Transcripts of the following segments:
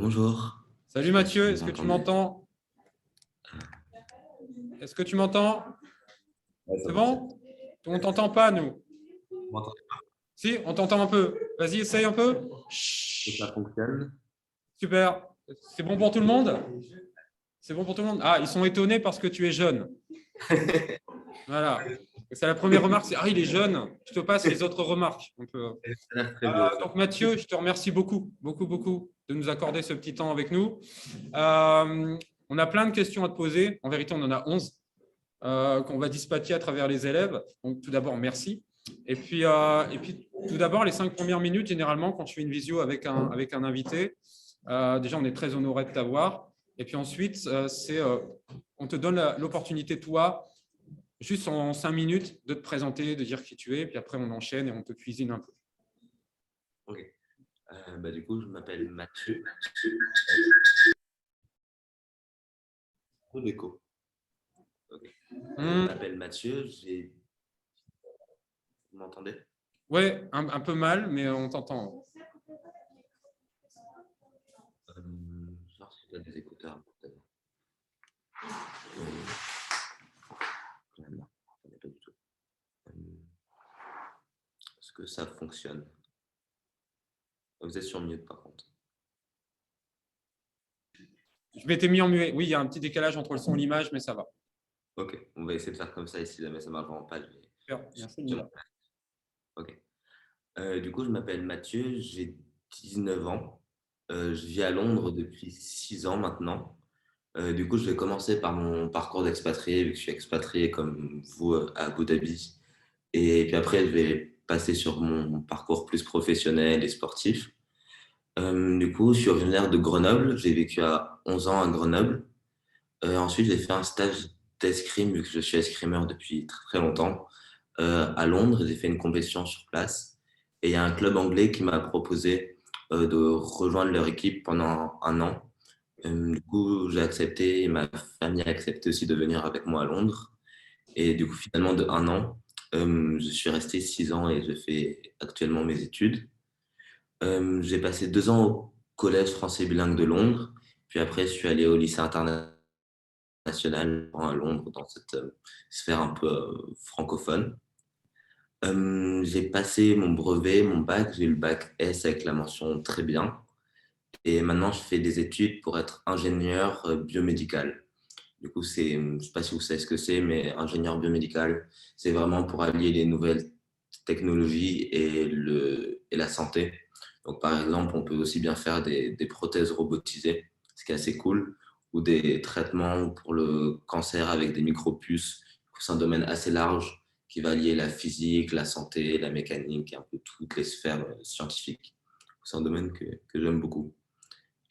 Bonjour, je Salut sais pas si Mathieu, vous est-ce que tu m'entendez. m'entends? Est-ce que tu m'entends? Ouais, ça C'est fonctionne. bon? On t'entend pas, nous. Vous m'entendez? Si, on t'entend un peu. Vas-y, essaye un peu. Ça Chut. fonctionne. Super. C'est bon pour tout le monde? C'est bon pour tout le monde? Ah, ils sont étonnés parce que tu es jeune. Voilà. C'est la première remarque, c'est ah, il est jeune. Je te passe les autres remarques. Ça a l'air très beau, ça. Donc Mathieu, je te remercie beaucoup, beaucoup, beaucoup de nous accorder ce petit temps avec nous. On a plein de questions à te poser. En vérité, on en a 11 qu'on va dispatcher à travers les élèves. Donc tout d'abord, merci. Et puis tout d'abord, les 5 premières minutes, généralement, quand je fais une visio avec un invité, déjà, on est très honoré de t'avoir. Et puis ensuite, on te donne l'opportunité, toi, juste en 5 minutes, de te présenter, de dire qui tu es. Puis après, on enchaîne et on te cuisine un peu. Ok. Du coup, je m'appelle Mathieu. Trop d'écho. Ok. Je m'appelle Mathieu. Vous m'entendez? Ouais, un peu mal, mais on t'entend. Je vais voir si tu as des écouteurs. Peut-être. Non, ça n'est pas du tout. Est-ce que ça fonctionne? Vous êtes sur mute par contre. Je m'étais mis en muet. Oui, il y a un petit décalage entre le son et l'image, mais ça va. Ok, on va essayer de faire comme ça et si jamais ça ne marche vraiment pas, je vais. Super, merci Nila. Ok. Du coup, je m'appelle Mathieu, j'ai 19 ans. Je vis à Londres depuis 6 ans maintenant. Du coup, je vais commencer par mon parcours d'expatrié, vu que je suis expatrié comme vous à Abu Dhabi. Et puis après, je vais passer sur mon parcours plus professionnel et sportif. Du coup, je suis originaire de Grenoble. J'ai vécu à 11 ans à Grenoble. Ensuite, j'ai fait un stage d'escrime, vu que je suis escrimeur depuis très, très longtemps, à Londres. J'ai fait une compétition sur place. Et il y a un club anglais qui m'a proposé de rejoindre leur équipe pendant un an. Du coup, j'ai accepté et ma famille a accepté aussi de venir avec moi à Londres. Et du coup, finalement, de un an, je suis resté 6 ans et je fais actuellement mes études. J'ai passé 2 ans au Collège français bilingue de Londres. Puis après, je suis allé au lycée international à Londres dans cette sphère un peu francophone. J'ai passé mon brevet, mon bac. J'ai eu le bac S avec la mention très bien. Et maintenant, je fais des études pour être ingénieur biomédical. Du coup, je ne sais pas si vous savez ce que c'est, mais ingénieur biomédical, c'est vraiment pour allier les nouvelles technologies et la santé. Donc, par exemple, on peut aussi bien faire des prothèses robotisées, ce qui est assez cool, ou des traitements pour le cancer avec des micropuces. C'est un domaine assez large qui va lier la physique, la santé, la mécanique et un peu toutes les sphères scientifiques. C'est un domaine que j'aime beaucoup.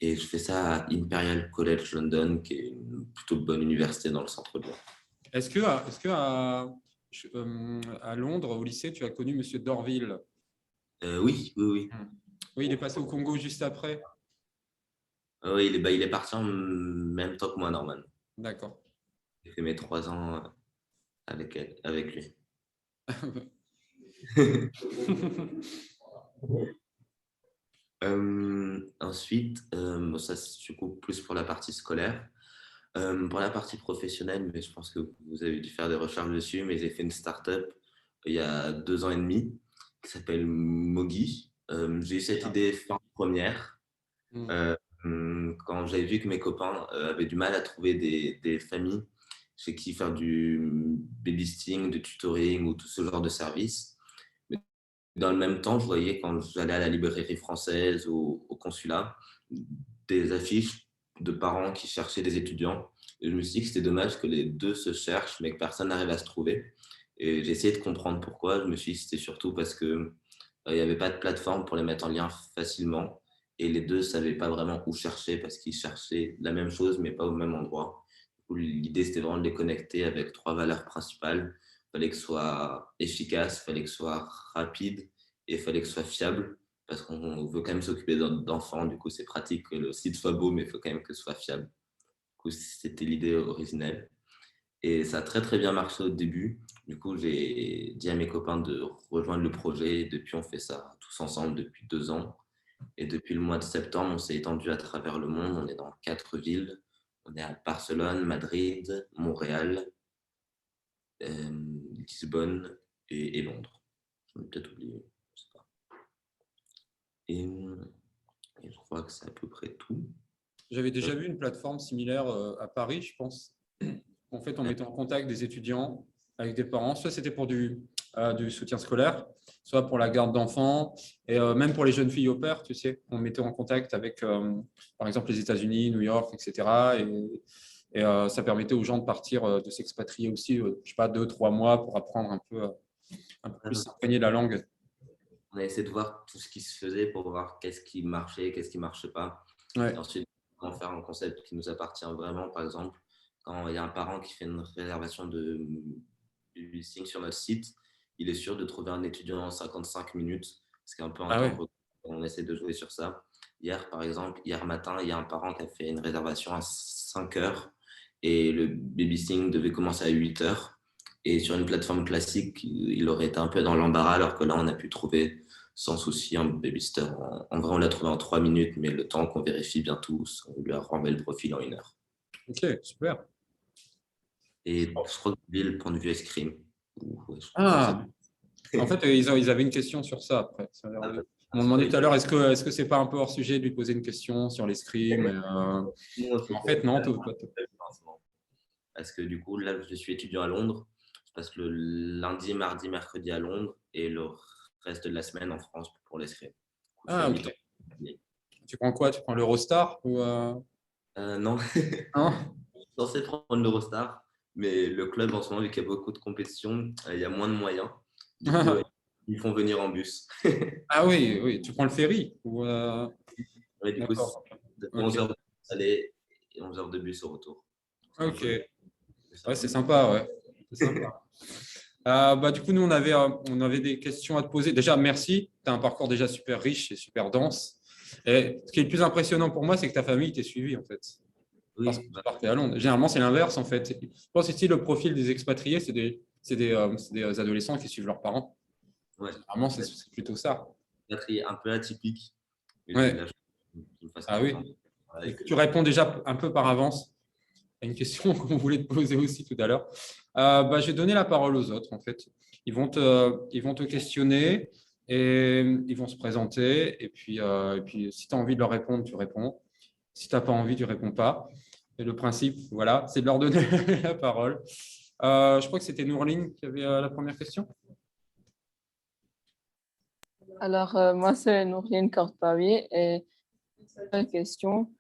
Et je fais ça à Imperial College London, qui est une plutôt bonne université dans le centre de Londres. Est-ce que à Londres, au lycée, tu as connu Monsieur Dorville? Oui, oui, oui. Oui, il est passé au Congo juste après. Oui, il est parti en même temps que moi, normalement. D'accord. J'ai fait mes 3 ans avec lui. Ensuite, bon, ça, c'est du coup plus pour la partie scolaire. Pour la partie professionnelle, mais je pense que vous avez dû faire des recherches dessus, mais j'ai fait une start-up il y a 2 ans et demi qui s'appelle Mogi. J'ai eu cette idée fin première euh, quand j'avais vu que mes copains avaient du mal à trouver des familles chez qui faire du babysitting, du tutoring ou tout ce genre de services. Mais dans le même temps, je voyais quand j'allais à la librairie française ou au consulat des affiches de parents qui cherchaient des étudiants. Et je me suis dit que c'était dommage que les deux se cherchent, mais que personne n'arrive à se trouver. Et j'ai essayé de comprendre pourquoi. Je me suis dit que c'était surtout parce que il n'y avait pas de plateforme pour les mettre en lien facilement. Et les deux ne savaient pas vraiment où chercher parce qu'ils cherchaient la même chose, mais pas au même endroit. L'idée, c'était vraiment de les connecter avec 3 valeurs principales. Il fallait que ce soit efficace, il fallait que ce soit rapide et il fallait que ce soit fiable parce qu'on veut quand même s'occuper d'enfants. Du coup, c'est pratique que le site soit beau, mais il faut quand même que ce soit fiable. Du coup, c'était l'idée originelle. Et ça a très, très bien marché au début. Du coup, j'ai dit à mes copains de rejoindre le projet. Depuis, on fait ça tous ensemble depuis 2 ans. Et depuis le mois de septembre, on s'est étendu à travers le monde. On est dans 4 villes. On est à Barcelone, Madrid, Montréal, Lisbonne et Londres. Je vais peut-être oublier. Je sais pas. Et, et je crois que c'est à peu près tout. J'avais déjà vu une plateforme similaire à Paris, je pense. En fait, on mettait en contact des étudiants avec des parents. Soit c'était pour du soutien scolaire, soit pour la garde d'enfants, et même pour les jeunes filles au pair, tu sais. On mettait en contact avec, par exemple, les États-Unis, New York, etc. Et ça permettait aux gens de partir, de s'expatrier aussi, je ne sais pas, 2-3 mois pour apprendre un peu plus, s'imprégner de la langue. On a essayé de voir tout ce qui se faisait pour voir qu'est-ce qui marchait, qu'est-ce qui ne marchait pas. Ouais. Et ensuite, on va faire un concept qui nous appartient vraiment. Par exemple, quand il y a un parent qui fait une réservation de babysitting sur notre site, il est sûr de trouver un étudiant en 55 minutes, ce qui est un peu un temps record. On essaie de jouer sur ça. Hier, par exemple, hier matin, il y a un parent qui a fait une réservation à 5 heures et le babysitting devait commencer à 8 heures. Et sur une plateforme classique, il aurait été un peu dans l'embarras, alors que là, on a pu trouver sans souci un babysitter. En vrai, on l'a trouvé en 3 minutes, mais le temps qu'on vérifie bien tous, on lui a renvoyé le profil en 1 heure. Ok, super. Et je crois que lui, le point de vue escrime. En fait, ils avaient une question sur ça après. On m'a demandé tout à l'heure, est-ce que c'est pas un peu hors sujet de lui poser une question sur l'escrime En fait, non. Parce que du coup, là, je suis étudiant à Londres. Je passe le lundi, mardi, mercredi à Londres et le reste de la semaine en France pour l'escrime. Ok. Tu prends quoi? Tu prends l'Eurostar ou Non. Non. Je suis censé prendre l'Eurostar, mais le club en ce moment, vu qu'il y a beaucoup de compétitions, il y a moins de moyens. Du coup, ils font venir en bus. Ah oui, oui. Tu prends le ferry ou Ouais, du coup, c'est 11 heures de bus aller et 11 heures de bus au retour. Ok. Ouais, c'est sympa, ouais. C'est sympa. Du coup, nous, on avait des questions à te poser. Déjà, merci. Tu as un parcours déjà super riche et super dense. Et ce qui est le plus impressionnant pour moi, c'est que ta famille t'ait suivi, en fait. Parce que tu partais à Londres. Généralement, c'est l'inverse, en fait. Je pense ici, le profil des expatriés, c'est des adolescents qui suivent leurs parents. Ouais. Généralement, c'est plutôt ça. Un peu atypique. Ouais. Ah oui. Tu réponds déjà un peu par avance à une question qu'on voulait te poser aussi tout à l'heure. Je vais donner la parole aux autres, en fait. Ils vont te questionner et ils vont se présenter. Et puis si tu as envie de leur répondre, tu réponds. Si tu n'as pas envie, tu ne réponds pas. Et le principe, voilà, c'est de leur donner la parole. Je crois que c'était Nourline qui avait la première question. Alors, moi, c'est Nourline Korpawi et une question.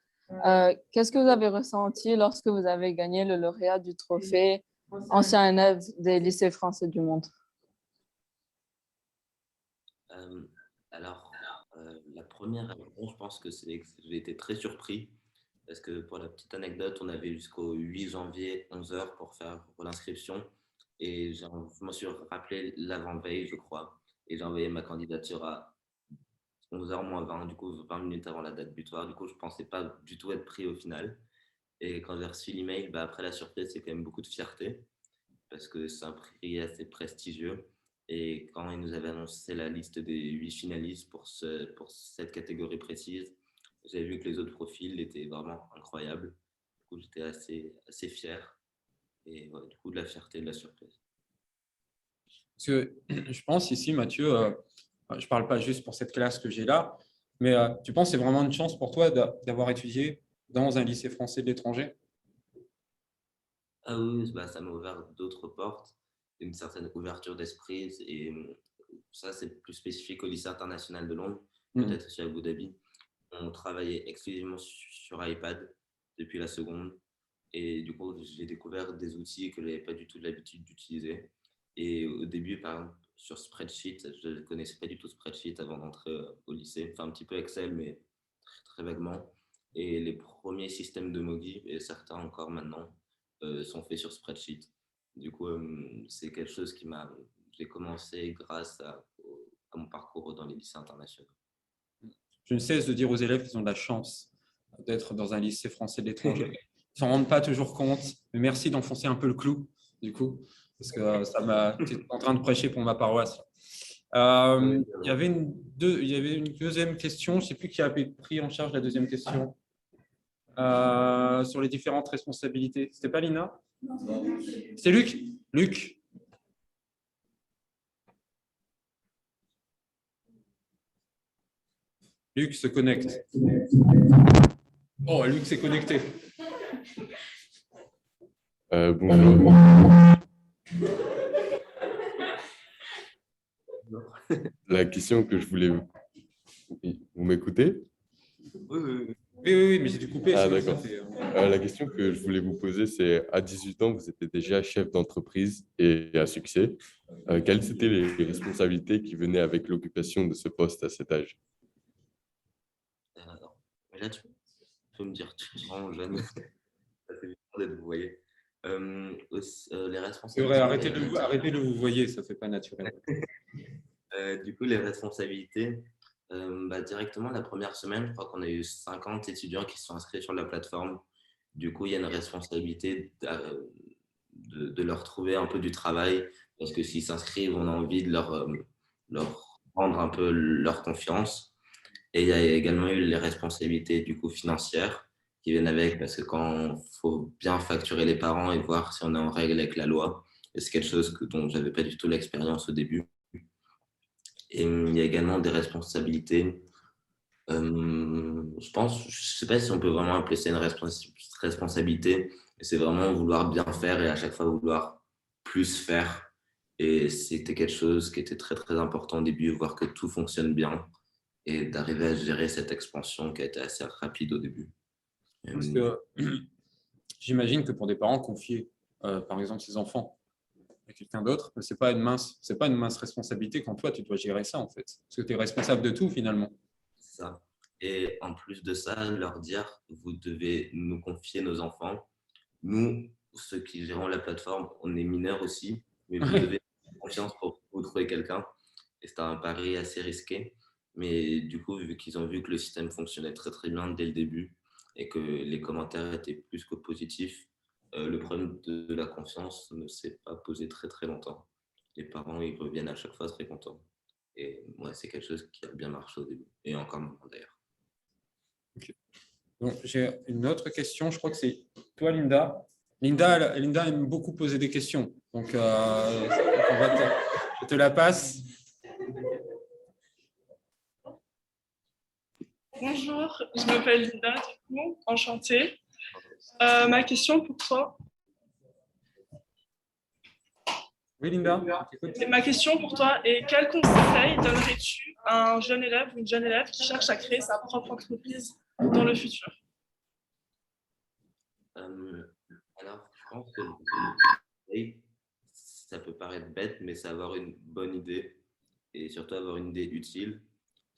Qu'est-ce que vous avez ressenti lorsque vous avez gagné le lauréat du trophée ancien élève des lycées français du monde? Alors, la première réponse, je pense que c'est que j'ai été très surpris parce que pour la petite anecdote, on avait jusqu'au 8 janvier 11 heures pour faire l'inscription et je m'en suis rappelé l'avant-veille, je crois, et j'ai envoyé ma candidature à 11h moins 20, du coup 20 minutes avant la date butoir. Du coup, je ne pensais pas du tout être pris au final. Et quand j'ai reçu l'email, après la surprise, c'est quand même beaucoup de fierté parce que c'est un prix assez prestigieux. Et quand ils nous avaient annoncé la liste des 8 finalistes pour cette catégorie précise, j'ai vu que les autres profils étaient vraiment incroyables. Du coup, j'étais assez fier. Et ouais, du coup, de la fierté, de la surprise. Parce que je pense ici, Mathieu, je ne parle pas juste pour cette classe que j'ai là, mais tu penses que c'est vraiment une chance pour toi d'avoir étudié dans un lycée français de l'étranger? Ah oui, ça m'a ouvert d'autres portes, une certaine ouverture d'esprit. Et ça, c'est plus spécifique au lycée international de Londres, peut-être aussi à Abu Dhabi. On travaillait exclusivement sur iPad depuis la seconde. Et du coup, j'ai découvert des outils que je n'avais pas du tout l'habitude d'utiliser. Et au début, par exemple, sur Spreadsheet, je ne connaissais pas du tout Spreadsheet avant d'entrer au lycée. Enfin, un petit peu Excel, mais très, très vaguement. Et les premiers systèmes de Mogi, et certains encore maintenant, sont faits sur Spreadsheet. Du coup, c'est quelque chose j'ai commencé grâce à mon parcours dans les lycées internationaux. Je ne cesse de dire aux élèves qu'ils ont de la chance d'être dans un lycée français de l'étranger. Ils ne s'en rendent pas toujours compte, mais merci d'enfoncer un peu le clou, du coup, parce que tu es en train de prêcher pour ma paroisse. Il y avait une deuxième question. Je ne sais plus qui a pris en charge la deuxième question. Sur les différentes responsabilités. C'était pas Lina? C'est Luc. Luc. Luc se connecte. Oh, Luc s'est connecté. Bonjour. La question que je voulais... Vous m'écoutez? Oui, mais j'ai dû couper. Ah, d'accord. La question que je voulais vous poser, c'est à 18 ans, vous étiez déjà chef d'entreprise et à succès. Quelles étaient les responsabilités qui venaient avec l'occupation de ce poste à cet âge? Mais là, tu peux me dire, tu es vraiment jeune. Ça fait bizarre d'être vous voyez. Les responsabilités. Arrêtez de vous voyez, ça ne fait pas naturel. Du coup, les responsabilités, directement la première semaine, je crois qu'on a eu 50 étudiants qui se sont inscrits sur la plateforme. Du coup, il y a une responsabilité de leur trouver un peu du travail parce que s'ils s'inscrivent, on a envie de leur rendre un peu leur confiance. Et il y a également eu les responsabilités du coup financières qui viennent avec parce que quand il faut bien facturer les parents et voir si on est en règle avec la loi, c'est quelque chose dont je n'avais pas du tout l'expérience au début. Et il y a également des responsabilités. Je ne sais pas si on peut vraiment appeler ça une responsabilité, mais c'est vraiment vouloir bien faire et à chaque fois vouloir plus faire. Et c'était quelque chose qui était très, très important au début, voir que tout fonctionne bien et d'arriver à gérer cette expansion qui a été assez rapide au début. Parce que j'imagine que pour des parents, confier, par exemple, ses enfants à quelqu'un d'autre, c'est pas une mince responsabilité quand toi, tu dois gérer ça, en fait. Parce que tu es responsable de tout, finalement. C'est ça. Et en plus de ça, leur dire, vous devez nous confier nos enfants. Nous, ceux qui gérons la plateforme, on est mineurs aussi, mais vous devez avoir confiance pour vous trouver quelqu'un. Et c'était un pari assez risqué. Mais du coup, vu qu'ils ont vu que le système fonctionnait très très bien dès le début et que les commentaires étaient plus que positifs, le problème de la confiance ne s'est pas posé très très longtemps. Les parents, ils reviennent à chaque fois très contents. Et ouais, c'est quelque chose qui a bien marché au début. Et encore maintenant d'ailleurs. Okay. Donc, j'ai une autre question. Je crois que c'est toi, Linda. Linda aime beaucoup poser des questions. Donc, je te la passe. Bonjour, je m'appelle Linda, du coup, enchantée. Ma question pour toi. Oui, Linda. Ma question pour toi est quel conseil donnerais-tu à un jeune élève ou une jeune élève qui cherche à créer sa propre entreprise dans le futur? Alors, je pense que ça peut paraître bête, mais c'est avoir une bonne idée et surtout avoir une idée utile.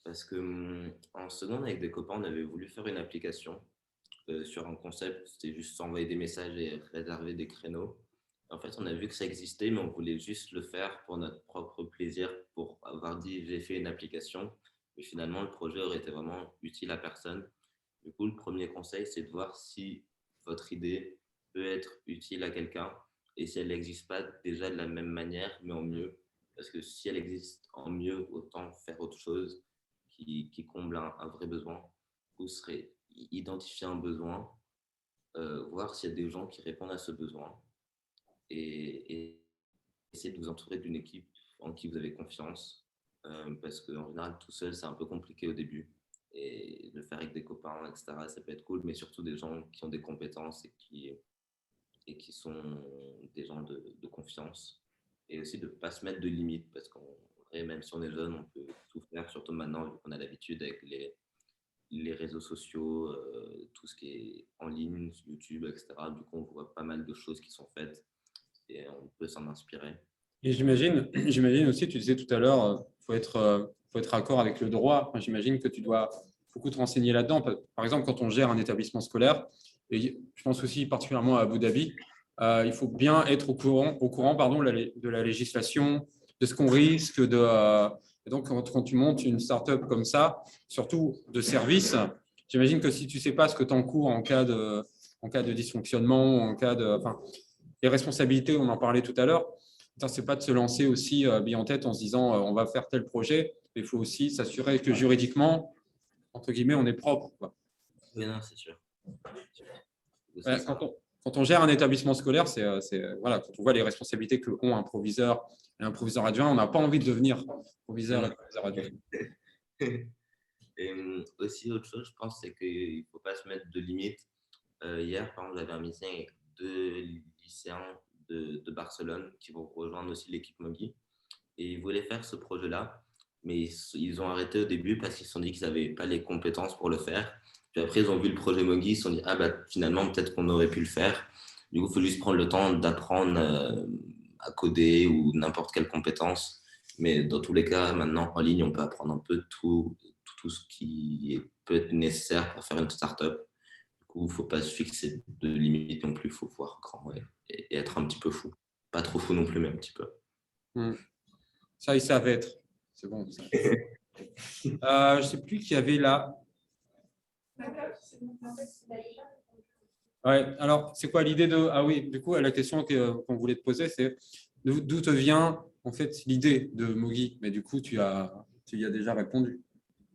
Parce que en seconde, avec des copains, on avait voulu faire une application sur un concept, c'était juste s'envoyer des messages et réserver des créneaux. En fait, on a vu que ça existait, mais on voulait juste le faire pour notre propre plaisir, pour avoir dit j'ai fait une application. Mais finalement, le projet aurait été vraiment utile à personne. Du coup, le premier conseil, c'est de voir si votre idée peut être utile à quelqu'un et si elle n'existe pas déjà de la même manière, mais en mieux. Parce que si elle existe en mieux, autant faire autre chose qui comble un vrai besoin. Vous serez identifier un besoin, voir s'il y a des gens qui répondent à ce besoin et essayer de vous entourer d'une équipe en qui vous avez confiance. Parce qu'en général, tout seul, c'est un peu compliqué au début. Et le faire avec des copains, etc., ça peut être cool, mais surtout des gens qui ont des compétences et qui sont des gens de confiance. Et aussi de ne pas se mettre de limites, parce qu'en vrai, même si on est jeune, on peut tout faire, surtout maintenant, vu qu'on a l'habitude avec les réseaux sociaux, tout ce qui est en ligne, YouTube, etc. Du coup, on voit pas mal de choses qui sont faites et on peut s'en inspirer. Et j'imagine aussi, tu disais tout à l'heure, faut être raccord avec le droit. Enfin, j'imagine que tu dois beaucoup te renseigner là-dedans. Par exemple, quand on gère un établissement scolaire, et je pense aussi particulièrement à Abu Dhabi, il faut bien être au courant de la législation, de ce qu'on risque. Et donc, quand tu montes une start-up comme ça, surtout de service, j'imagine que si tu ne sais pas ce que tu encours en cas de dysfonctionnement, enfin, les responsabilités, on en parlait tout à l'heure, c'est pas de se lancer aussi bien en tête en se disant on va faire tel projet. Il faut aussi s'assurer que juridiquement, entre guillemets, on est propre, quoi. Oui, non, c'est sûr. Ouais, quand on gère un établissement scolaire, voilà, quand on voit les responsabilités que ont un proviseur et un proviseur adjoint, on n'a pas envie de devenir proviseur et proviseur adjoint. Et aussi, autre chose, je pense, c'est qu'il ne faut pas se mettre de limites. Hier, par exemple, j'avais un meeting avec 2 lycéens de Barcelone qui vont rejoindre aussi l'équipe Mogi. Et ils voulaient faire ce projet-là, mais ils ont arrêté au début parce qu'ils se sont dit qu'ils n'avaient pas les compétences pour le faire. Puis après, ils ont vu le projet Mogi, ils se sont dit, ah bah finalement, peut-être qu'on aurait pu le faire. Du coup, il faut juste prendre le temps d'apprendre à coder ou n'importe quelle compétence. Mais dans tous les cas, maintenant, en ligne, on peut apprendre un peu tout ce qui peut être nécessaire pour faire une startup. Du coup, il ne faut pas se fixer de limites non plus, il faut voir grand et être un petit peu fou. Pas trop fou non plus, mais un petit peu. Ça, ils savent être. C'est bon. Je ne sais plus qui y avait là. Ouais, alors, c'est quoi l'idée de… Ah oui, du coup, la question qu'on voulait te poser, c'est d'où te vient en fait l'idée de Mogi? Mais du coup, tu y as déjà répondu.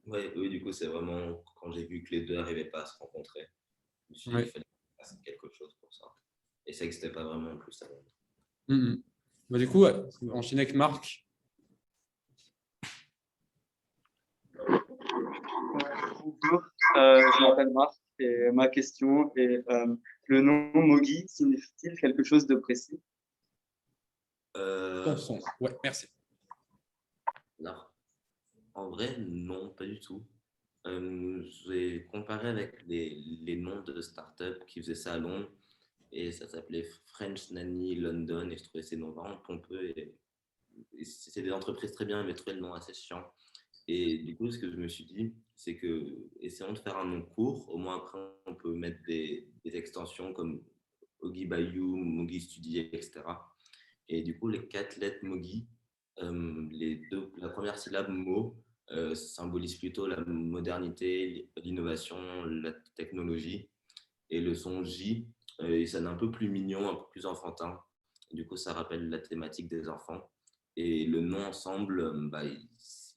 Ouais, oui, du coup, c'est vraiment quand j'ai vu que les deux n'arrivaient pas à se rencontrer. Je me suis dit qu'il fallait faire quelque chose pour ça. Et c'est que c'était pas vraiment en plus à Londres. Bah, du coup, enchaîner avec Marc. Bonjour, je m'appelle Marc et ma question est le nom Mogi signifie-t-il quelque chose de précis? Ouais, merci. Alors, en vrai, non, pas du tout. J'ai comparé avec les noms de startups qui faisaient ça à Londres et ça s'appelait French Nanny London et je trouvais ces noms vraiment pompeux et c'est des entreprises très bien mais je trouvais le nom assez chiant. Et du coup, ce que je me suis dit, c'est que essayons de faire un nom court. Au moins, après, on peut mettre des extensions comme Ogi Bayou, Mogi Studio, etc. Et du coup, les 4 lettres Mogi, la première syllabe Mo symbolise plutôt la modernité, l'innovation, la technologie. Et le son J, il sonne un peu plus mignon, un peu plus enfantin. Du coup, ça rappelle la thématique des enfants. Et le nom ensemble,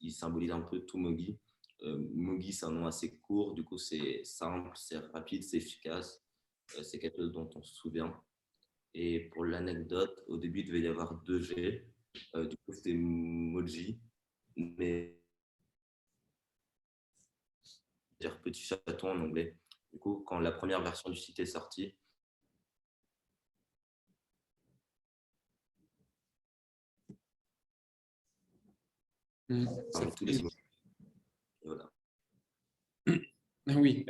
il symbolise un peu tout Mogi. Mogi, c'est un nom assez court, du coup, c'est simple, c'est rapide, c'est efficace. C'est quelque chose dont on se souvient. Et pour l'anecdote, au début, il devait y avoir 2 G. Du coup, c'était Moji. Mais dire petit chaton en anglais. Du coup, quand la première version du site est sortie, tous les voilà. Oui,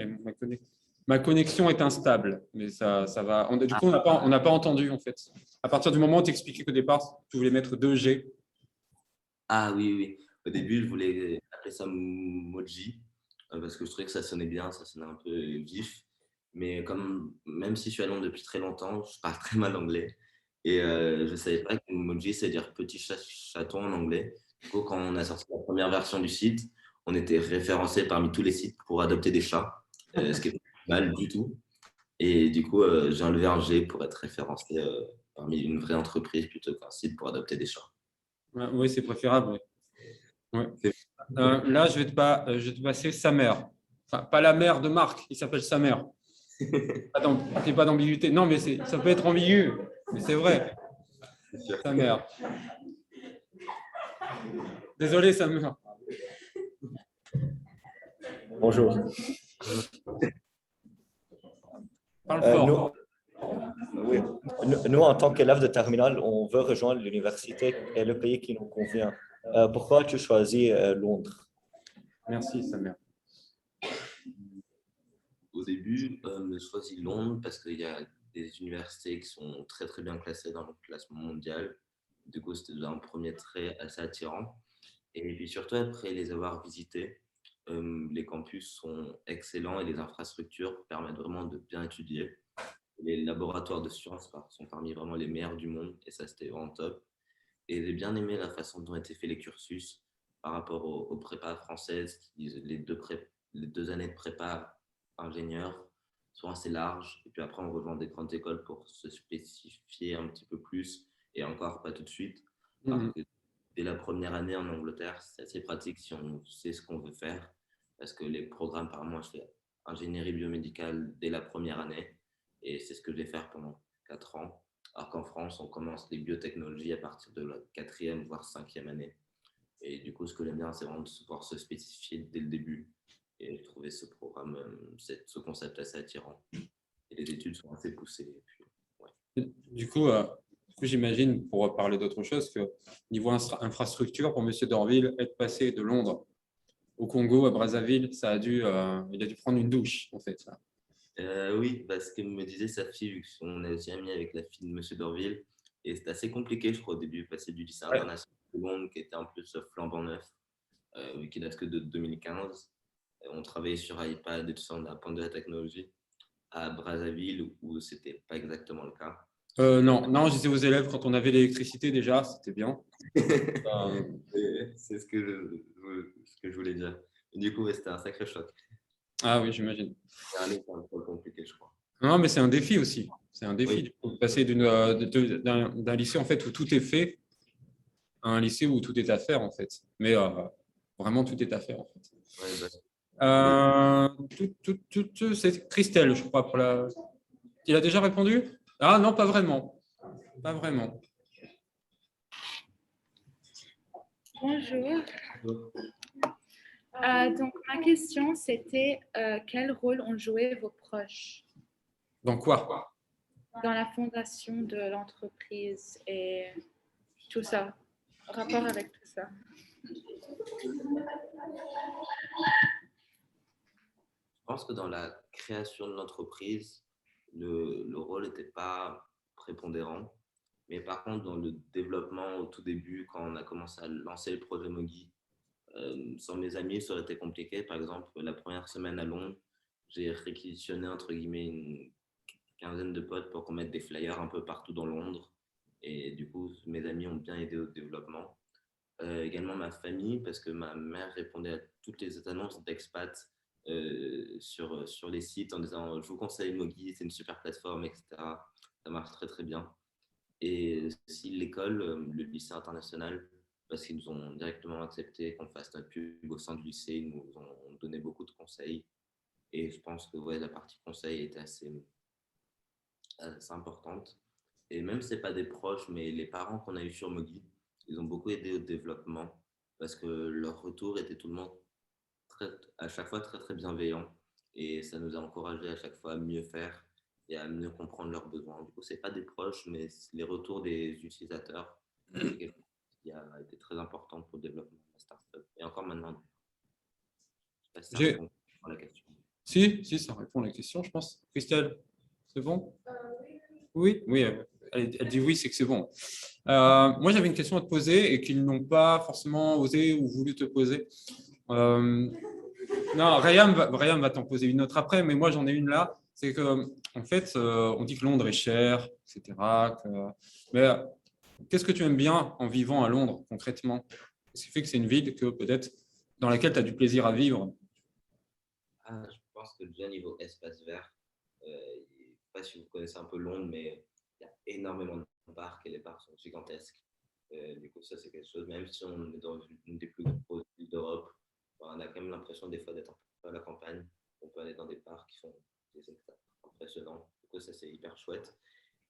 ma connexion est instable, mais ça va. Du coup, on n'a pas entendu, en fait. À partir du moment où tu expliquais qu'au départ, tu voulais mettre 2G. Ah oui, oui. Au début, je voulais appeler ça Moji parce que je trouvais que ça sonnait bien, ça sonnait un peu vif. Mais même si je suis à Londres depuis très longtemps, je parle très mal anglais. Et je ne savais pas que Moji, c'est dire petit chaton en anglais. Du coup, quand on a sorti la première version du site, on était référencé parmi tous les sites pour adopter des chats, ce qui est pas mal du tout. Et du coup, j'ai enlevé un G pour être référencé parmi une vraie entreprise plutôt qu'un site pour adopter des chats. Oui, c'est préférable. Ouais. Là, je vais te passer sa mère. Enfin, pas la mère de Marc, il s'appelle sa mère. T'es pas d'ambiguïté. Non, mais ça peut être ambigu, mais c'est vrai. Sa mère. Désolé, sa mère. Bonjour. Parle fort. Nous, en tant qu'élèves de terminale, on veut rejoindre l'université et le pays qui nous convient. Pourquoi tu choisis Londres? Merci, sa mère. Au début, je choisis Londres parce qu'il y a des universités qui sont très très bien classées dans le classement mondial. Du coup, c'était un premier trait assez attirant. Et puis surtout, après les avoir visités, les campus sont excellents et les infrastructures permettent vraiment de bien étudier. Les laboratoires de sciences sont parmi vraiment les meilleurs du monde et ça, c'était vraiment top. Et j'ai bien aimé la façon dont étaient faits les cursus par rapport aux prépas françaises. Les 2 années de prépa ingénieur sont assez larges. Et puis après, on rejoint des grandes écoles pour se spécifier un petit peu plus et encore pas tout de suite. Alors que dès la première année en Angleterre, c'est assez pratique si on sait ce qu'on veut faire. Parce que les programmes, par moi, je fais ingénierie biomédicale dès la première année. Et c'est ce que je vais faire pendant 4 ans. Alors qu'en France, on commence les biotechnologies à partir de la 4e, voire 5e année. Et du coup, ce que j'aime bien, c'est vraiment de pouvoir se spécifier dès le début et trouver ce programme, ce concept assez attirant. Et les études sont assez poussées. Et puis, ouais. Du coup, j'imagine, pour parler d'autre chose, que niveau infrastructure, pour M. Dorville, être passé de Londres au Congo, à Brazzaville, il a dû prendre une douche, en fait. Ça. Oui, parce que me disait sa fille, vu qu'on est aussi amis avec la fille de M. Dorville. Et c'était assez compliqué, je crois, au début, passer du lycée international de Londres, qui était en plus flambant neuf, qui date que de 2015. On travaillait sur iPad et tout ça, on a appris de la technologie, à Brazzaville, où c'était pas exactement le cas. Non, je disais aux élèves, quand on avait l'électricité déjà, c'était bien. C'est ce que je voulais dire. Et du coup, ouais, c'était un sacré choc. Ah oui, j'imagine. C'est un peu compliqué, je crois. Non, mais c'est un défi aussi. C'est un défi Oui. de passer d'un lycée en fait, où tout est fait à un lycée où tout est à faire, en fait. Mais vraiment, tout est à faire, en fait. Ouais, C'est Christelle, je crois. Il a déjà répondu? Ah non, pas vraiment. Pas vraiment. Bonjour. Donc, ma question, c'était quel rôle ont joué vos proches Dans quoi? dans la fondation de l'entreprise et tout ça, en rapport avec tout ça? Je pense que dans la création de l'entreprise, le rôle n'était pas prépondérant. Mais par contre, dans le développement au tout début, quand on a commencé à lancer le projet Mogi, sans mes amis, ça aurait été compliqué. Par exemple, la première semaine à Londres, j'ai réquisitionné entre guillemets une quinzaine de potes pour qu'on mette des flyers un peu partout dans Londres. Et du coup, mes amis ont bien aidé au développement. Également ma famille, parce que ma mère répondait à toutes les annonces d'expat sur les sites en disant « Je vous conseille Mogi, c'est une super plateforme, etc. » Ça marche très très bien. Et aussi l'école, le lycée international, parce qu'ils nous ont directement accepté qu'on fasse notre pub au sein du lycée, ils nous ont donné beaucoup de conseils. Et je pense que ouais, la partie conseil était assez importante. Et même si ce n'est pas des proches, mais les parents qu'on a eu sur Mogi, ils ont beaucoup aidé au développement parce que leur retour était tout le monde à chaque fois très très bienveillant et ça nous a encouragé à chaque fois à mieux faire et à mieux comprendre leurs besoins. Du coup, ce n'est pas des proches, mais les retours des utilisateurs, c'est quelque chose qui a été très important pour le développement de la startup. Et encore maintenant, je ne sais pas si ça répond à la question. Si, ça répond à la question, je pense. Christelle, c'est bon? Oui, elle dit oui, c'est que c'est bon. Moi, j'avais une question à te poser et qu'ils n'ont pas forcément osé ou voulu te poser. Non, Ryan va t'en poser une autre après, mais moi, j'en ai une là. C'est que, en fait, on dit que Londres est cher, etc. Mais qu'est-ce que tu aimes bien en vivant à Londres, concrètement? Ce qui fait que c'est une ville que peut-être dans laquelle tu as du plaisir à vivre. Je pense que déjà niveau espace vert, je ne sais pas si vous connaissez un peu Londres, mais il y a énormément de parcs et les parcs sont gigantesques. Du coup, ça, c'est quelque chose, même si on est dans une des plus grosses villes d'Europe, on a quand même l'impression des fois d'être un peu à la campagne. On peut aller dans des parcs qui sont des hectares impressionnants. Du coup, ça, c'est hyper chouette.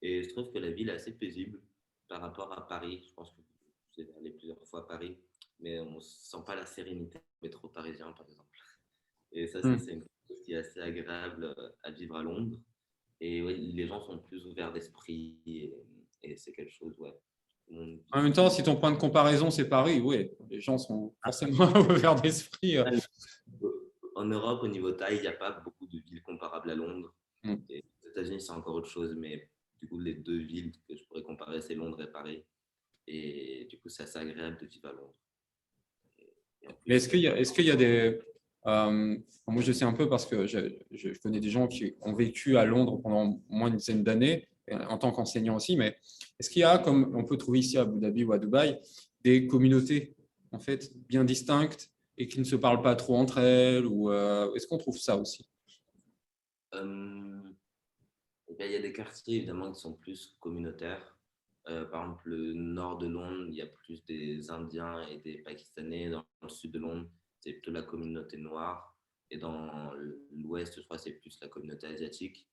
Et je trouve que la ville est assez paisible par rapport à Paris. Je pense que vous êtes allé plusieurs fois à Paris, mais on ne sent pas la sérénité du métro parisien, par exemple. Et ça c'est une chose qui est assez agréable à vivre à Londres. Et ouais, les gens sont plus ouverts d'esprit et c'est quelque chose, ouais. En même temps, si ton point de comparaison, c'est Paris, oui, les gens sont forcément ouverts d'esprit. En Europe, au niveau taille, il n'y a pas beaucoup de villes comparables à Londres. Et aux États-Unis, c'est encore autre chose, mais du coup, les deux villes que je pourrais comparer, c'est Londres et Paris. Et du coup, c'est assez agréable de vivre à Londres. Mais est-ce qu'il y a des… moi, je sais un peu parce que je connais des gens qui ont vécu à Londres pendant moins d'une dizaine d'années, en tant qu'enseignant aussi, mais est-ce qu'il y a, comme on peut trouver ici à Abu Dhabi ou à Dubaï, des communautés en fait, bien distinctes et qui ne se parlent pas trop entre elles ou est-ce qu'on trouve ça aussi? Il y a des quartiers évidemment qui sont plus communautaires. Par exemple, le nord de Londres, il y a plus des Indiens et des Pakistanais. Dans le sud de Londres, c'est plutôt la communauté noire. Et dans l'ouest, je crois, c'est plus la communauté asiatique.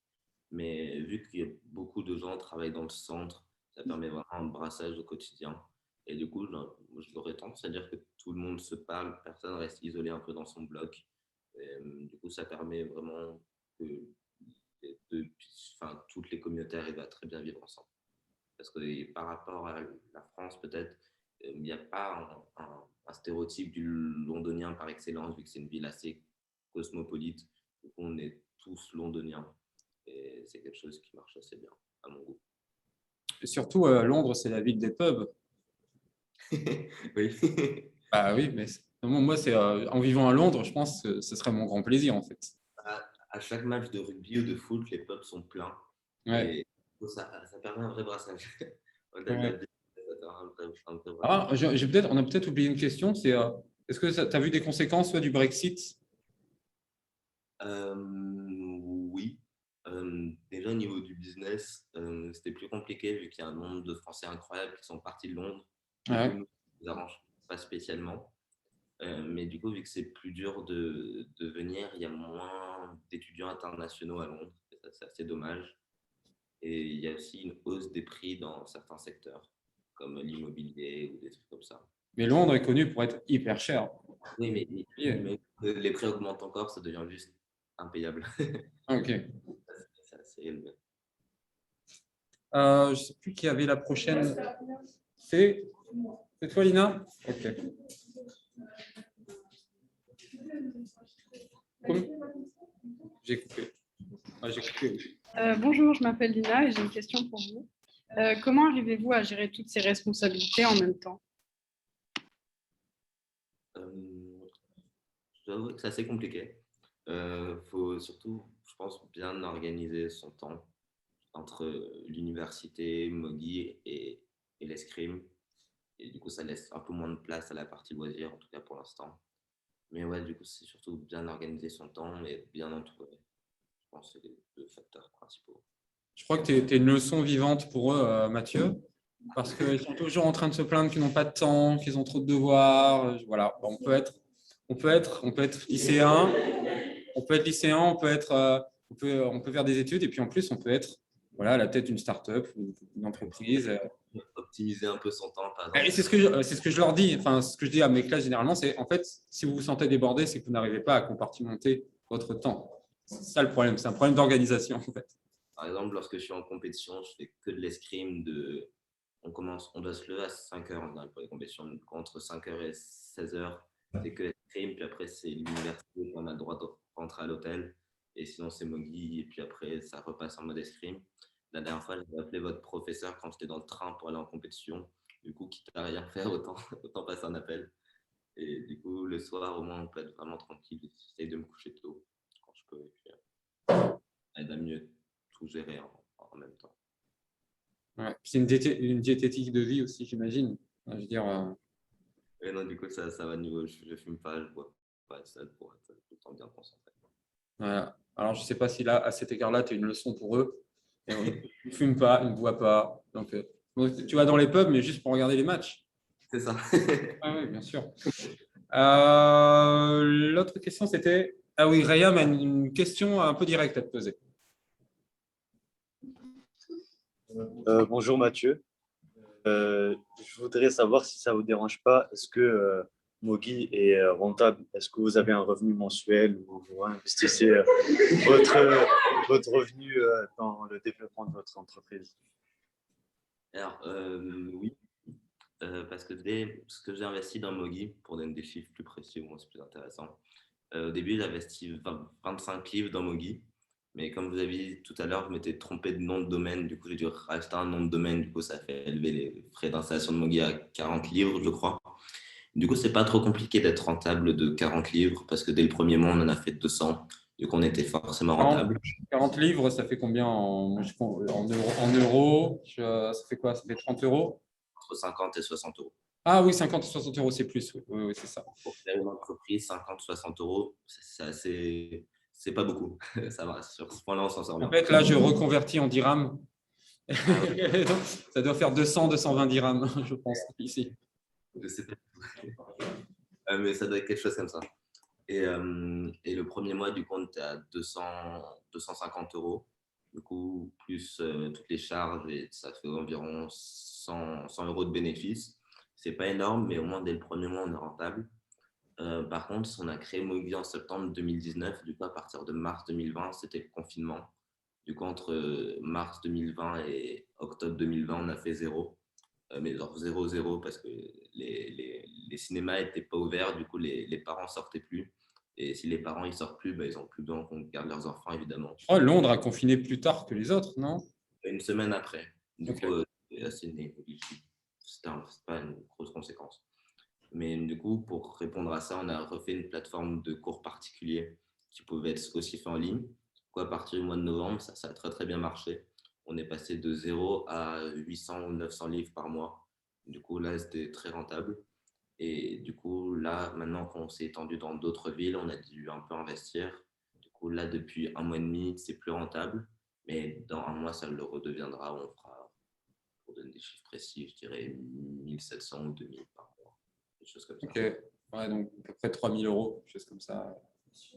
Mais vu qu'il y a beaucoup de gens qui travaillent dans le centre, ça permet vraiment un brassage au quotidien. Et du coup, j'aurais tendance à dire que tout le monde se parle, personne reste isolé un peu dans son bloc. Et, du coup, ça permet vraiment que enfin, toutes les communautés arrivent à très bien vivre ensemble. Parce que par rapport à la France, peut-être, il n'y a pas un stéréotype du londonien par excellence, vu que c'est une ville assez cosmopolite. Du coup, on est tous londoniens. Et c'est quelque chose qui marche assez bien, à mon goût. Et surtout, Londres, c'est la ville des pubs. Oui. Bah oui, mais moi, c'est en vivant à Londres, je pense que ce serait mon grand plaisir, en fait. À chaque match de rugby ou de foot, les pubs sont pleins. Ouais. Et ça permet un vrai brassage. Ouais. Un vrai Ah, brassage. on a peut-être oublié une question, c'est est-ce que tu as vu des conséquences du Brexit? Oui. Déjà au niveau du business, c'était plus compliqué vu qu'il y a un nombre de Français incroyables qui sont partis de Londres. Du coup, Ouais. nous, ça ne nous arrange pas spécialement. Mais du coup, vu que c'est plus dur de venir, il y a moins d'étudiants internationaux à Londres. Et ça, c'est assez dommage. Et il y a aussi une hausse des prix dans certains secteurs, comme l'immobilier ou des trucs comme ça. Mais Londres est connu pour être hyper cher. Oui, Yeah. mais les prix augmentent encore, ça devient juste impayable. Ah, ok. C'est assez élevé. Je ne sais plus qui avait la prochaine. C'est toi, Lina? Ok. J'ai coupé. Ah, j'ai coupé. Bonjour, je m'appelle Lina et j'ai une question pour vous. Comment arrivez-vous à gérer toutes ces responsabilités en même temps? J'avoue que c'est assez compliqué. Faut surtout, je pense, bien organiser son temps entre l'université, Mogi et l'escrime. Et du coup, ça laisse un peu moins de place à la partie loisir, en tout cas pour l'instant. Mais ouais, du coup, c'est surtout bien organiser son temps et bien entouré. Je pense que c'est les deux facteurs principaux. Je crois que tu es une leçon vivante pour eux, Mathieu, parce qu'ils sont toujours en train de se plaindre qu'ils n'ont pas de temps, qu'ils ont trop de devoirs. Voilà. Bon, on peut être lycéen, on peut faire des études et puis en plus, on peut être voilà, à la tête d'une start-up ou d'une entreprise. Optimiser un peu son temps, par Et exemple. c'est ce que je leur dis, enfin, ce que je dis à mes classes généralement, c'est en fait, si vous vous sentez débordé, c'est que vous n'arrivez pas à compartimenter votre temps. C'est ça le problème, c'est un problème d'organisation en fait. Par exemple, lorsque je suis en compétition, je fais que de l'escrime. On doit se lever à 5 heures pour les compétitions. Donc, entre 5 heures et 16 heures, c'est que l'escrime. Puis après, c'est l'université. On a le droit de rentrer à l'hôtel. Et sinon, c'est Mogi. Et puis après, ça repasse en mode escrime. La dernière fois, j'avais appelé votre professeur quand j'étais dans le train pour aller en compétition. Du coup, quitte à rien faire, autant passer un appel. Et du coup, le soir, au moins, on peut être vraiment tranquille. J'essaye de me coucher tôt quand je peux. Et puis, ça aide à mieux tout gérer en même temps. Ouais. C'est une diététique de vie aussi, j'imagine. Je veux dire, Et non, du coup, ça va de niveau. Je fume pas, je bois pas de seul pour être tout le temps bien concentré. voilà. Alors, je ne sais pas si là, à cet égard-là, tu es une leçon pour eux. Et ils ne fument pas, ils ne boivent pas. Donc, tu vas dans les pubs, mais juste pour regarder les matchs. C'est ça. Ah oui, bien sûr. L'autre question, c'était… Ah oui, Rayam a une question un peu directe à te poser. Bonjour Mathieu. Je voudrais savoir si ça ne vous dérange pas, est-ce que Mogi est rentable? Est-ce que vous avez un revenu mensuel ou vous investissez votre revenu dans le développement de votre entreprise? Alors, oui, parce que dès ce que j'ai investi dans Mogi, pour donner des chiffres plus précis, moi c'est plus intéressant. Au début, j'ai investi 25 livres dans Mogi, mais comme vous avez dit tout à l'heure, je m'étais trompé de nom de domaine, du coup j'ai dû racheter un nom de domaine, du coup ça fait élever les frais d'installation de Mogi à 40 livres, je crois. Du coup, c'est pas trop compliqué d'être rentable de 40 livres, parce que dès le premier mois, on en a fait 200, du coup on était forcément rentable. 40 livres, ça fait combien en euros? Ça fait quoi? Ça fait 30 euros? Entre 50 et 60 euros. Ah oui, 50 et 60 euros, c'est plus. Oui, c'est ça. Pour faire une entreprise, 50-60 euros, c'est pas beaucoup. Ça va, sur ce point-là, on s'en sort bien. En fait, là, je reconvertis en dirham. Donc, ça doit faire 200-220 dirhams, je pense, ici. Je sais pas. Mais ça doit être quelque chose comme ça. Et le premier mois, du coup, on était à 250 euros. Du coup, plus toutes les charges, et ça fait environ 100 euros de bénéfices. C'est pas énorme, mais au moins dès le premier mois, on est rentable. Par contre, on a créé Mogi en septembre 2019. Du coup, à partir de mars 2020, c'était le confinement. Du coup, entre mars 2020 et octobre 2020, on a fait zéro. Mais genre 0-0 parce que les cinémas n'étaient pas ouverts. Du coup, les parents ne sortaient plus. Et si les parents ne sortent plus, bah, ils n'ont plus besoin qu'on garde leurs enfants, évidemment. Oh, Londres a confiné plus tard que les autres, non? Une semaine après. Du Ok. coup, c'est assez négligible. C'est pas une grosse conséquence. Mais du coup, pour répondre à ça, on a refait une plateforme de cours particuliers qui pouvait être aussi fait en ligne. À partir du mois de novembre, ça a très très bien marché. On est passé de 0 à 800 ou 900 livres par mois. Du coup, là, c'était très rentable. Et du coup, là, maintenant qu'on s'est étendu dans d'autres villes, on a dû un peu investir. Du coup, là, depuis un mois et demi, c'est plus rentable. Mais dans un mois, ça le redeviendra. On fera, pour donner des chiffres précis, je dirais 1700 ou 2000 par mois. Des choses comme ça. Ok, ouais, donc à peu près 3000 euros, quelque chose comme ça.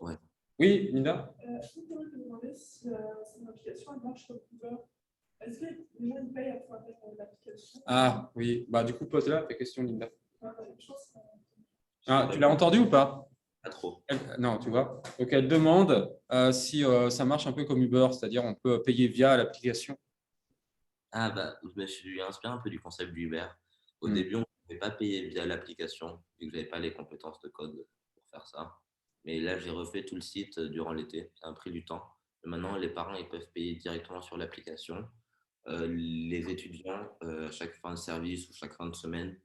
Ouais. Oui, Linda? Je voudrais te demander si cette application elle marche comme Uber. Est-ce que les gens ils payent à travers l'application? Ah, oui. Bah, du coup, pose-la ta question, Linda. Je pense Ah, tu l'as entendu ou pas? Pas trop. Non, tu vois. Donc, elle demande si ça marche un peu comme Uber, c'est-à-dire on peut payer via l'application. Ah, bah, je me suis inspiré un peu du concept du Uber. Au début, on ne pouvait pas payer via l'application, vu que je n'avais pas les compétences de code pour faire ça. Mais là, j'ai refait tout le site durant l'été. Ça a pris du temps. Mais maintenant, les parents ils peuvent payer directement sur l'application. Les étudiants, chaque fin de service ou chaque fin de semaine,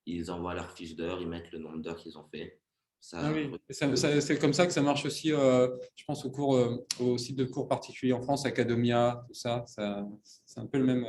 ils envoient leur fiche d'heure, ils mettent le nombre d'heures qu'ils ont fait. Ça, Ah oui, c'est comme ça que ça marche aussi, je pense, au site de cours particuliers en France, Academia, tout ça. C'est un peu le même.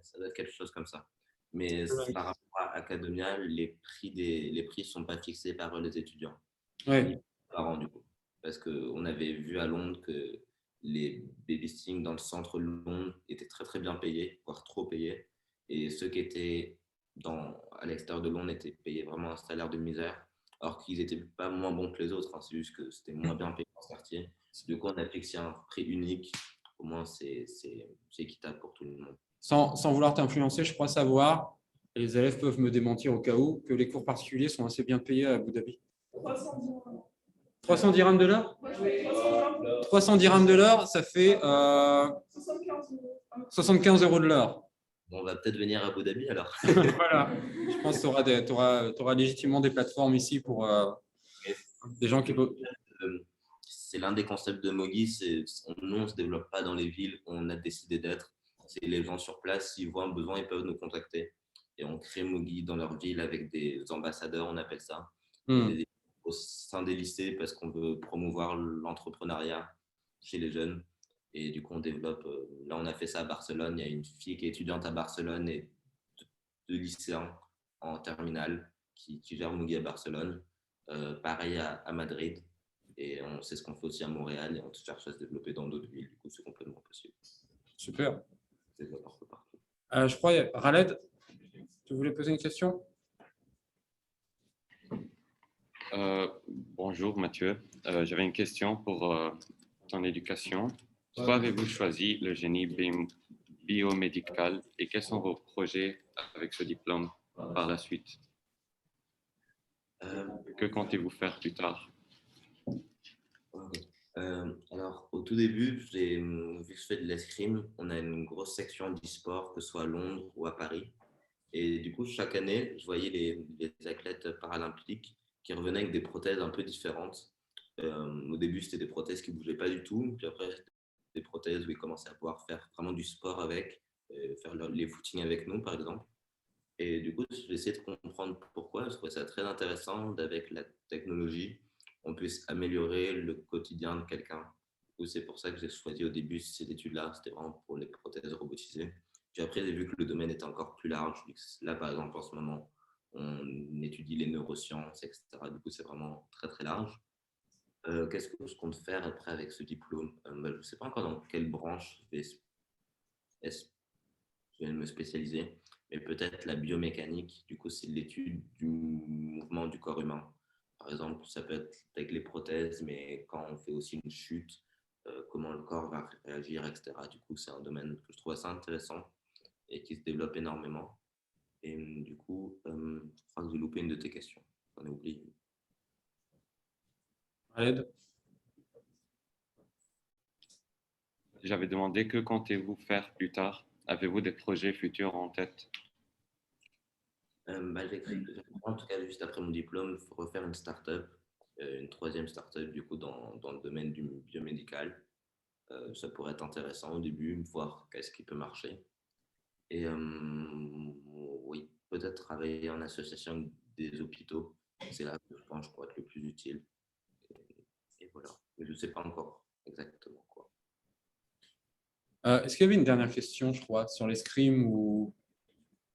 Ça doit être quelque chose comme ça. Mais par rapport à Academia, les prix ne sont pas fixés par les étudiants, ni Ouais. par les parents du coup. Parce qu'on avait vu à Londres que les babysitting dans le centre de Londres étaient très très bien payés, voire trop payés. Et ceux qui étaient à l'extérieur de Londres étaient payés vraiment un salaire de misère, alors qu'ils n'étaient pas moins bons que les autres. Hein. C'est juste que c'était moins bien payé dans ce quartier. Du coup, on a fixé un prix unique. Au moins, c'est équitable pour tout le monde. Sans vouloir t'influencer, je crois savoir, et les élèves peuvent me démentir au cas où, que les cours particuliers sont assez bien payés à Abu Dhabi. 300 dirhams. 300 dirhams de l'heure? 300 dirhams de l'heure, ça fait 75 euros de l'heure. Bon, on va peut-être venir à Abu Dhabi alors. Voilà. Je pense que tu auras légitimement des plateformes ici pour des gens qui peuvent. C'est l'un des concepts de Mogi, nous, on ne se développe pas dans les villes où on a décidé d'être. C'est les gens sur place, s'ils voient un besoin, ils peuvent nous contacter. Et on crée Mogi dans leur ville avec des ambassadeurs, on appelle ça. Au sein des lycées, parce qu'on veut promouvoir l'entrepreneuriat chez les jeunes. Et du coup, on développe. Là, on a fait ça à Barcelone. Il y a une fille qui est étudiante à Barcelone et deux lycéens en terminale qui gèrent Mogi à Barcelone. Pareil à Madrid. Et c'est ce qu'on fait aussi à Montréal et on cherche à se développer dans d'autres villes. Du coup, c'est complètement possible. Super. C'est partout. Je crois, Khaled, tu voulais poser une question? Bonjour Mathieu, j'avais une question pour ton éducation. Pourquoi avez-vous choisi le génie biomédical et quels sont vos projets avec ce diplôme par la suite? Que comptez-vous faire plus tard? Alors, au tout début, vu que je fais de l'escrime, on a une grosse section d'e-sport, que ce soit à Londres ou à Paris. Et du coup, chaque année, je voyais les athlètes paralympiques qui revenaient avec des prothèses un peu différentes. Au début, c'était des prothèses qui ne bougeaient pas du tout. Puis après, des prothèses où ils commençaient à pouvoir faire vraiment du sport avec, faire les footings avec nous, par exemple. Et du coup, j'ai essayé de comprendre pourquoi. Je trouvais ça très intéressant d'avec la technologie, on puisse améliorer le quotidien de quelqu'un. C'est pour ça que j'ai choisi au début ces études-là. C'était vraiment pour les prothèses robotisées. Puis après, j'ai vu que le domaine était encore plus large. Là, par exemple, en ce moment, on étudie les neurosciences, etc. Du coup, c'est vraiment très, très large. Qu'est-ce que je compte faire après avec ce diplôme? Je ne sais pas encore dans quelle branche je vais je vais me spécialiser. Mais peut-être la biomécanique, du coup, c'est l'étude du mouvement du corps humain. Par exemple, ça peut être avec les prothèses, mais quand on fait aussi une chute, comment le corps va réagir, etc. Du coup, c'est un domaine que je trouve assez intéressant et qui se développe énormément. Et du coup, je crois que j'ai loupé une de tes questions. J'en ai oublié. Khaled? J'avais demandé que comptez-vous faire plus tard? Avez-vous des projets futurs en tête? En tout cas, juste après mon diplôme, il faut refaire une start-up, une troisième start-up du coup dans le domaine du biomédical. Ça pourrait être intéressant au début, voir qu'est-ce qui peut marcher. Et oui, peut-être travailler en association des hôpitaux. C'est là que je pense que je pourrais être le plus utile. Et voilà. Mais je ne sais pas encore exactement quoi. Est-ce qu'il y avait une dernière question, je crois, sur l'escrime ou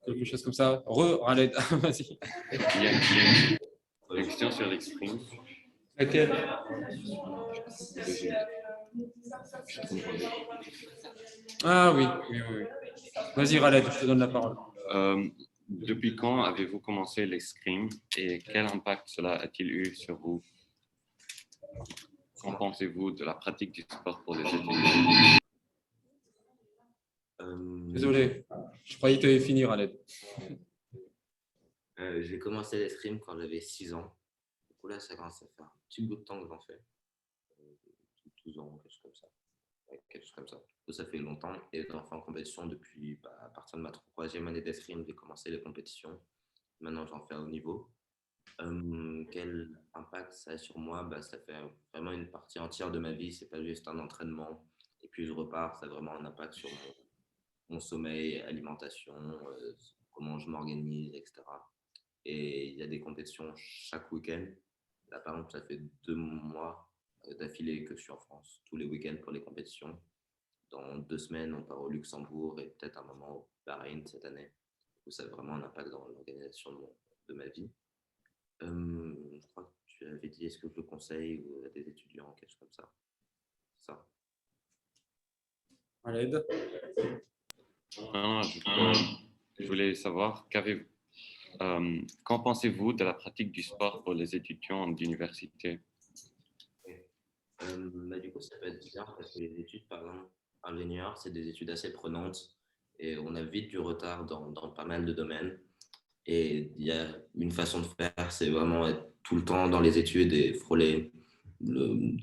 quelque chose comme ça? Khaled, vas-y. Il y a une question sur l'escrime. Laquelle? Ah oui, oui, oui. Vas-y, Khaled, je te donne la parole. Depuis quand avez-vous commencé l'escrime et quel impact cela a-t-il eu sur vous? Qu'en pensez-vous de la pratique du sport pour les étudiants? Désolé, je croyais que tu allais finir, Khaled. J'ai commencé l'escrime quand j'avais 6 ans. Du coup, là, ça commence à faire un petit bout de temps que j'en fais. 12 ans, quelque chose comme ça. Ouais, quelque chose comme ça. Donc, ça fait longtemps et j'en fais en compétition depuis à partir de ma 3e année d'escrime, j'ai commencé les compétitions. Maintenant, j'en fais à haut niveau. Quel impact ça a sur moi? Ça fait vraiment une partie entière de ma vie. C'est pas juste un entraînement et puis je repars. Ça a vraiment un impact sur mon sommeil, alimentation, comment je m'organise, etc. Et il y a des compétitions chaque week-end. Là, par exemple, ça fait 2 mois d'affilée que je suis en France, tous les week-ends pour les compétitions. Dans 2 semaines, on part au Luxembourg et peut-être un moment au Bahreïn cette année. Donc, ça a vraiment un impact dans l'organisation de ma vie. Je crois que tu avais dit, est-ce que je le conseille à des étudiants, quelque chose comme ça. Ça. Khaled? Non, je voulais savoir, qu'en pensez-vous de la pratique du sport pour les étudiants d'université? Du coup, ça peut être bien parce que les études, par exemple, ingénieur, c'est des études assez prenantes et on a vite du retard dans pas mal de domaines. Et il y a une façon de faire, c'est vraiment être tout le temps dans les études et frôler.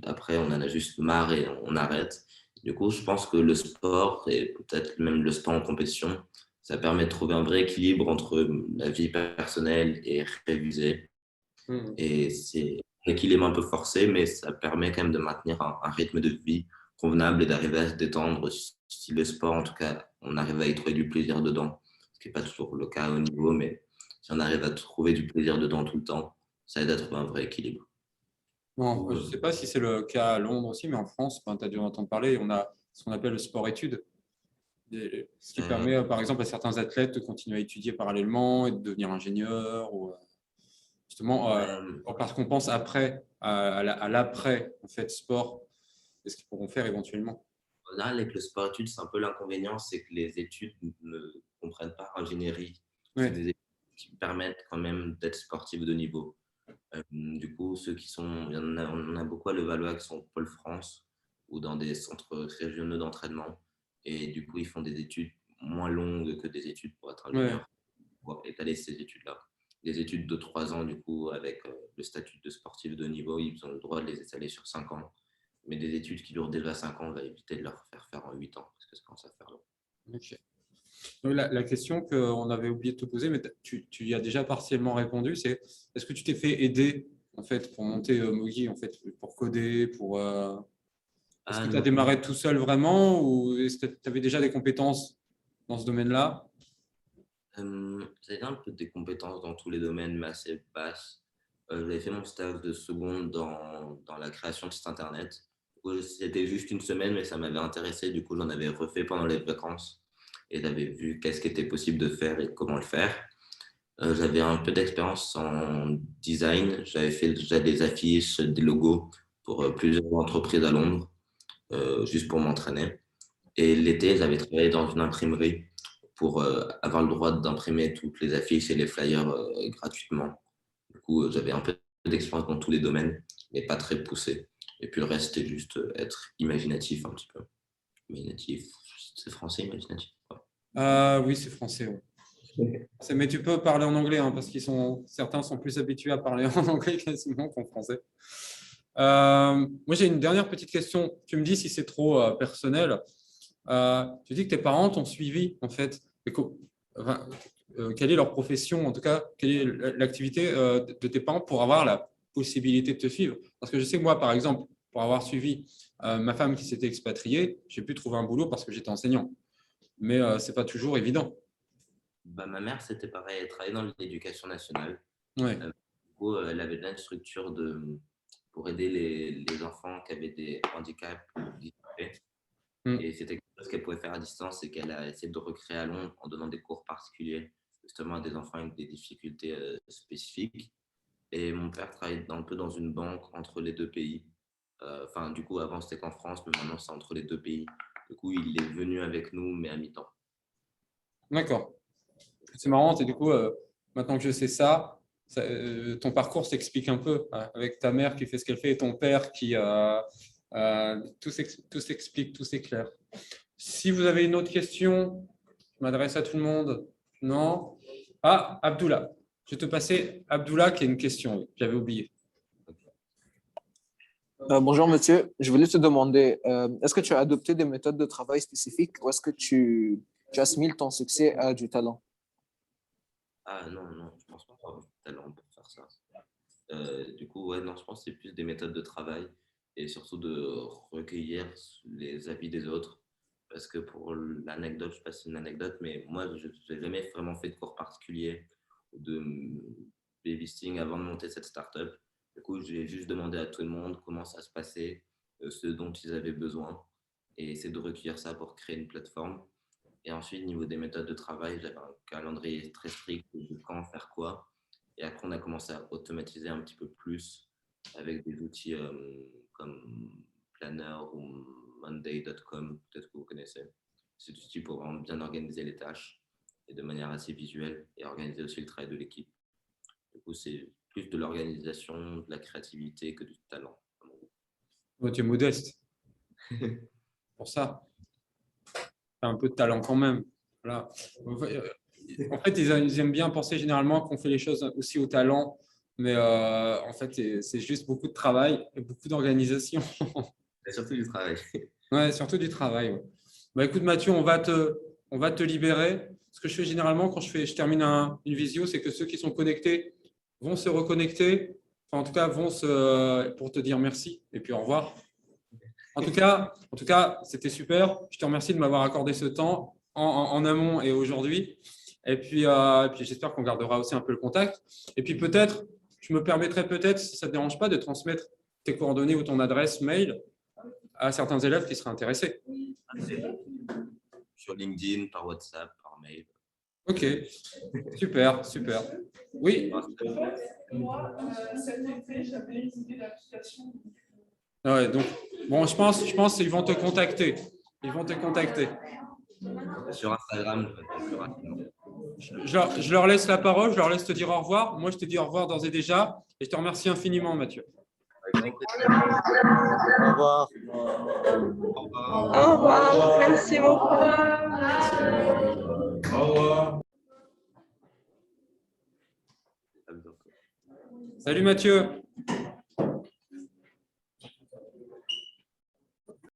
Après, on en a juste marre et on arrête. Du coup, je pense que le sport et peut-être même le sport en compétition, ça permet de trouver un vrai équilibre entre la vie personnelle et réviser. Et c'est un équilibre un peu forcé, mais ça permet quand même de maintenir un rythme de vie convenable et d'arriver à se détendre. Si le sport, en tout cas, on arrive à y trouver du plaisir dedans, ce qui n'est pas toujours le cas au niveau, mais si on arrive à trouver du plaisir dedans tout le temps, ça aide à trouver un vrai équilibre. Bon, je ne sais pas si c'est le cas à Londres aussi, mais en France, tu as dû en entendre parler, on a ce qu'on appelle le sport-études. Ce qui permet, par exemple, à certains athlètes de continuer à étudier parallèlement et de devenir ingénieur. Ou, justement, parce qu'on pense après, à l'après en fait, sport, et ce qu'ils pourront faire éventuellement. Là, avec le sport-études, c'est un peu l'inconvénient, c'est que les études ne comprennent pas ingénierie. C'est des études qui permettent quand même d'être sportif de niveau. Du coup, ceux qui sont, on a beaucoup à Levallois qui sont au Pôle France ou dans des centres régionaux d'entraînement. Et du coup, ils font des études moins longues que des études pour être ingénieur, pour étaler ces études-là. Les études de 3 ans, du coup, avec le statut de sportif de niveau, ils ont le droit de les étaler sur 5 ans. Mais des études qui durent déjà 5 ans, on va éviter de leur faire en 8 ans, parce que ça commence à faire long. Okay. La question qu'on avait oublié de te poser, mais tu y as déjà partiellement répondu, c'est est-ce que tu t'es fait aider en fait, pour monter Mogi, en fait, pour coder, pour… Est-ce que tu as démarré tout seul vraiment ou est-ce que tu avais déjà des compétences dans ce domaine-là? J'avais un peu des compétences dans tous les domaines, mais assez basses. J'avais fait mon stage de seconde dans la création de site internet. C'était juste une semaine, mais ça m'avait intéressé. Du coup, j'en avais refait pendant les vacances et j'avais vu qu'est-ce qui était possible de faire et comment le faire. J'avais un peu d'expérience en design. J'avais fait déjà des affiches, des logos pour plusieurs entreprises à Londres, juste pour m'entraîner. Et l'été, j'avais travaillé dans une imprimerie pour avoir le droit d'imprimer toutes les affiches et les flyers gratuitement. Du coup, j'avais un peu d'expérience dans tous les domaines, mais pas très poussé. Et puis le reste, c'était juste être imaginatif un petit peu. Imaginatif, c'est français, imaginatif? Oui, c'est français. Ouais. Mais tu peux parler en anglais, hein, parce certains sont plus habitués à parler en anglais quasiment qu'en français. Moi, j'ai une dernière petite question. Tu me dis si c'est trop personnel. Tu dis que tes parents t'ont suivi, en fait. Quelle est leur profession, en tout cas, quelle est l'activité de tes parents pour avoir la possibilité de te suivre? Parce que je sais que moi, par exemple, pour avoir suivi ma femme qui s'était expatriée, j'ai pu trouver un boulot parce que j'étais enseignant. Mais ce n'est pas toujours évident. Bah, ma mère, c'était pareil, elle travaillait dans l'éducation nationale. Ouais. Du coup, elle avait déjà une structure pour aider les enfants qui avaient des handicaps handicapés. Et c'était quelque chose qu'elle pouvait faire à distance et qu'elle a essayé de recréer à Londres en donnant des cours particuliers justement à des enfants avec des difficultés spécifiques. Et mon père travaille un peu dans une banque entre les deux pays. Enfin, du coup, avant, c'était qu'en France, mais maintenant, c'est entre les deux pays. Du coup, il est venu avec nous, mais à mi-temps. D'accord. C'est marrant, et du coup, maintenant que je sais ça, ton parcours s'explique un peu avec ta mère qui fait ce qu'elle fait et ton père qui… tout s'explique, tout s'éclaire. Si vous avez une autre question, je m'adresse à tout le monde. Non? Ah, Abdullah. Je vais te passer Abdullah qui a une question. J'avais oublié. Bonjour monsieur, je voulais te demander, est-ce que tu as adopté des méthodes de travail spécifiques ou est-ce que tu assimiles ton succès à du talent? Ah non, non, je pense pas avoir du talent pour faire ça. Du coup, ouais, non, je pense que c'est plus des méthodes de travail et surtout de recueillir les avis des autres. Parce que pour l'anecdote, je ne sais pas si c'est une anecdote, mais moi, je n'ai jamais vraiment fait de cours particulier ou de babysitting avant de monter cette startup. Du coup, j'ai juste demandé à tout le monde comment ça se passait, ce dont ils avaient besoin, et essayer de recueillir ça pour créer une plateforme. Et ensuite, au niveau des méthodes de travail, j'avais un calendrier très strict de quand faire quoi. Et après, on a commencé à automatiser un petit peu plus avec des outils comme Planner ou Monday.com, peut-être que vous connaissez. C'est des outils pour vraiment bien organiser les tâches et de manière assez visuelle et organiser aussi le travail de l'équipe. Du coup, c'est plus de l'organisation, de la créativité que du talent. Tu es modeste. Pour ça. Tu as un peu de talent quand même. Voilà. En fait, ils aiment bien penser généralement qu'on fait les choses aussi au talent, mais en fait, c'est juste beaucoup de travail et beaucoup d'organisation. Et surtout du travail. Ouais, surtout du travail. Ouais. Bah, écoute, Mathieu, on va te libérer. Ce que je fais généralement quand je termine une visio, c'est que ceux qui sont connectés vont se reconnecter. Enfin, en tout cas, pour te dire merci et puis au revoir. En tout cas, c'était super. Je te remercie de m'avoir accordé ce temps en amont et aujourd'hui. Et puis j'espère qu'on gardera aussi un peu le contact. Et puis peut-être, je me permettrai peut-être, si ça ne te dérange pas, de transmettre tes coordonnées ou ton adresse mail à certains élèves qui seraient intéressés. Sur LinkedIn, par WhatsApp, par mail. Ok, super, super. Oui. Moi, cet été, j'avais une idée d'application. Ouais, donc, bon, je pense qu'ils vont te contacter. Ils vont te contacter. Sur Instagram, je leur laisse la parole, je leur laisse te dire au revoir. Moi, je te dis au revoir d'ores et déjà. Et je te remercie infiniment, Mathieu. Au revoir. Au revoir. Merci beaucoup. Au revoir. Salut Mathieu.